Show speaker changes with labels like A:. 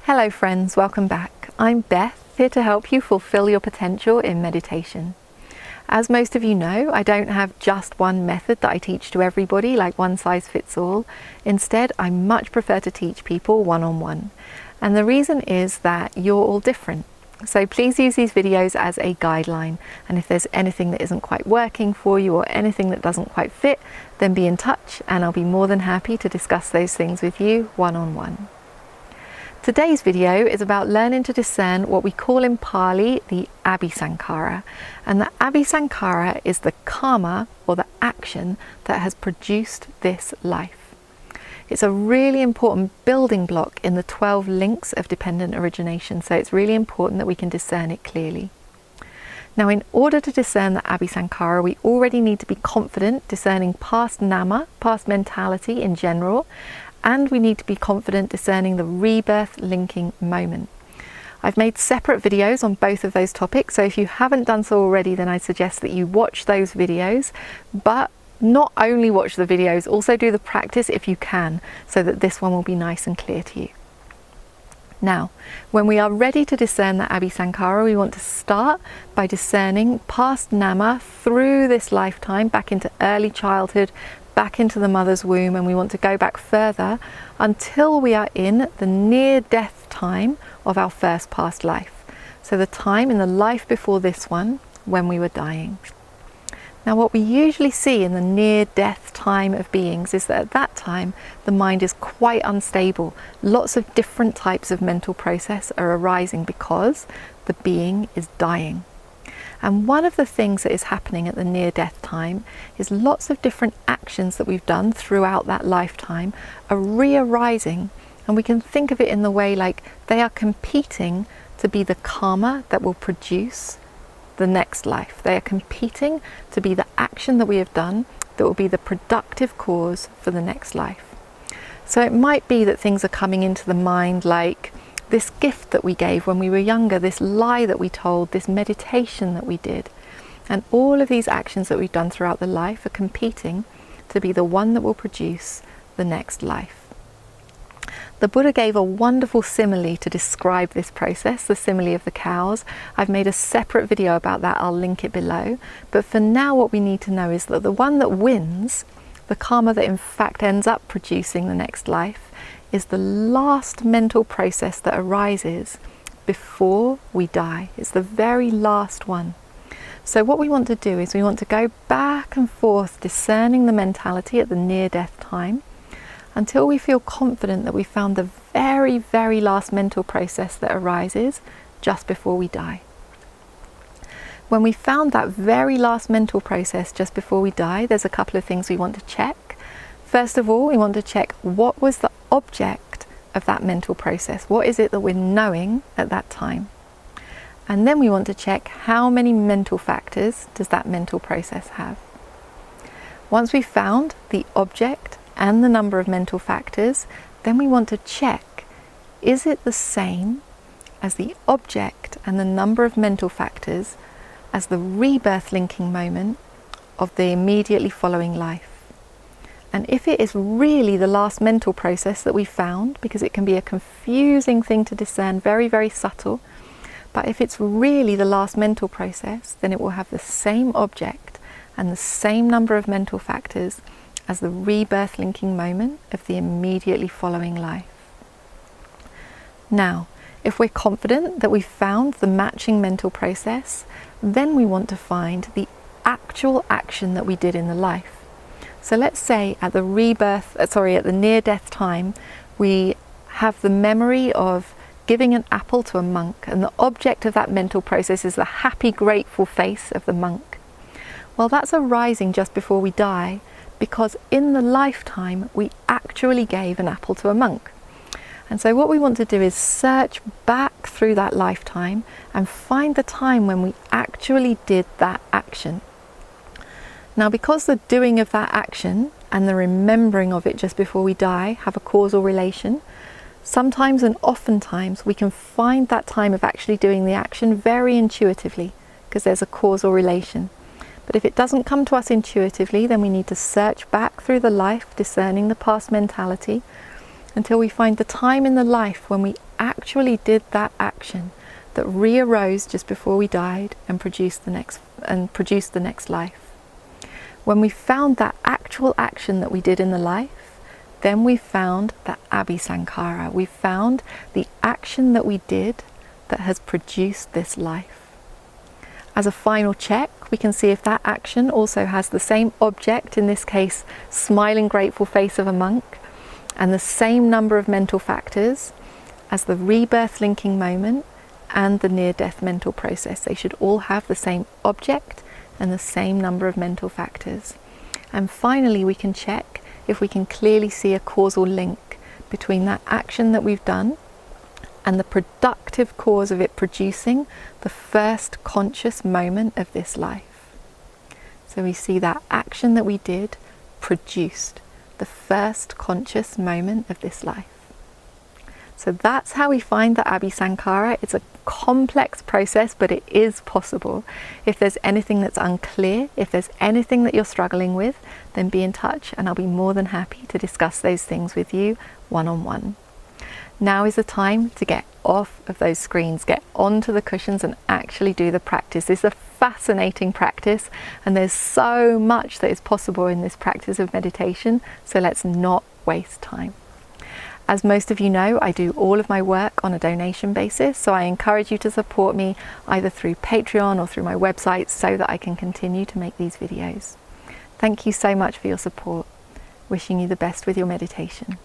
A: Hello friends, welcome back. I'm Beth, here to help you fulfill your potential in meditation. As most of you know, I don't have just one method that I teach to everybody, like one size fits all. Instead, I much prefer to teach people one-on-one. And the reason is that you're all different. So please use these videos as a guideline. And if there's anything that isn't quite working for you or anything that doesn't quite fit, then be in touch and I'll be more than happy to discuss those things with you one-on-one. Today's video is about learning to discern what we call in Pali the abhisankhara. And the abhisankhara is the kamma, or the action, that has produced this life. It's a really important building block in the 12 links of dependent origination, so it's really important that we can discern it clearly. Now, in order to discern the abhisankhara, we already need to be confident discerning past nama, past mentality in general, and we need to be confident discerning the rebirth linking moment. I've made separate videos on both of those topics, so if you haven't done so already, then I suggest that you watch those videos, but not only watch the videos, also do the practice if you can, so that this one will be nice and clear to you. Now, when we are ready to discern the abhisankhara, we want to start by discerning past nama through this lifetime, back into early childhood, back into the mother's womb, and we want to go back further until we are in the near-death time of our first past life. So the time in the life before this one when we were dying. Now, what we usually see in the near-death time of beings is that at that time the mind is quite unstable. Lots of different types of mental process are arising because the being is dying. And one of the things that is happening at the near-death time is lots of different actions that we've done throughout that lifetime are re-arising, and we can think of it in the way like they are competing to be the karma that will produce the next life. They are competing to be the action that we have done that will be the productive cause for the next life. So it might be that things are coming into the mind like this gift that we gave when we were younger, this lie that we told, this meditation that we did. And all of these actions that we've done throughout the life are competing to be the one that will produce the next life. The Buddha gave a wonderful simile to describe this process, the simile of the cows. I've made a separate video about that, I'll link it below. But for now, what we need to know is that the one that wins, the karma that in fact ends up producing the next life, is the last mental process that arises before we die. It's the very last one. So what we want to do is we want to go back and forth discerning the mentality at the near-death time until we feel confident that we found the very, very last mental process that arises just before we die. When we found that very last mental process just before we die, there's a couple of things we want to check. First of all, we want to check what was the object of that mental process. What is it that we're knowing at that time? And then we want to check how many mental factors does that mental process have. Once we've found the object and the number of mental factors, then we want to check, is it the same as the object and the number of mental factors as the rebirth linking moment of the immediately following life? And if it is really the last mental process that we found, because it can be a confusing thing to discern, very, very subtle, but if it's really the last mental process, then it will have the same object and the same number of mental factors as the rebirth linking moment of the immediately following life. Now, if we're confident that we've found the matching mental process, then we want to find the actual action that we did in the life. So let's say at the near-death time, we have the memory of giving an apple to a monk, and the object of that mental process is the happy, grateful face of the monk. Well, that's arising just before we die, because in the lifetime, we actually gave an apple to a monk. And so what we want to do is search back through that lifetime and find the time when we actually did that action. Now, because the doing of that action and the remembering of it just before we die have a causal relation, sometimes and oftentimes we can find that time of actually doing the action very intuitively because there's a causal relation. But if it doesn't come to us intuitively, then we need to search back through the life, discerning the past mentality, until we find the time in the life when we actually did that action that re-arose just before we died and produced the next life. When we found that actual action that we did in the life, then we found that abhisankhara. We found the action that we did that has produced this life. As a final check, we can see if that action also has the same object, in this case, smiling grateful face of a monk, and the same number of mental factors as the rebirth linking moment and the near-death mental process. They should all have the same object and the same number of mental factors. And finally, we can check if we can clearly see a causal link between that action that we've done and the productive cause of it producing the first conscious moment of this life. So we see that action that we did produced the first conscious moment of this life. So that's how we find the abhisankhara. It's a complex process, but it is possible. If there's anything that's unclear, if there's anything that you're struggling with, then be in touch and I'll be more than happy to discuss those things with you one-on-one. Now is the time to get off of those screens, get onto the cushions and actually do the practice. This is a fascinating practice and there's so much that is possible in this practice of meditation, so let's not waste time. As most of you know, I do all of my work on a donation basis, so I encourage you to support me either through Patreon or through my website so that I can continue to make these videos. Thank you so much for your support. Wishing you the best with your meditation.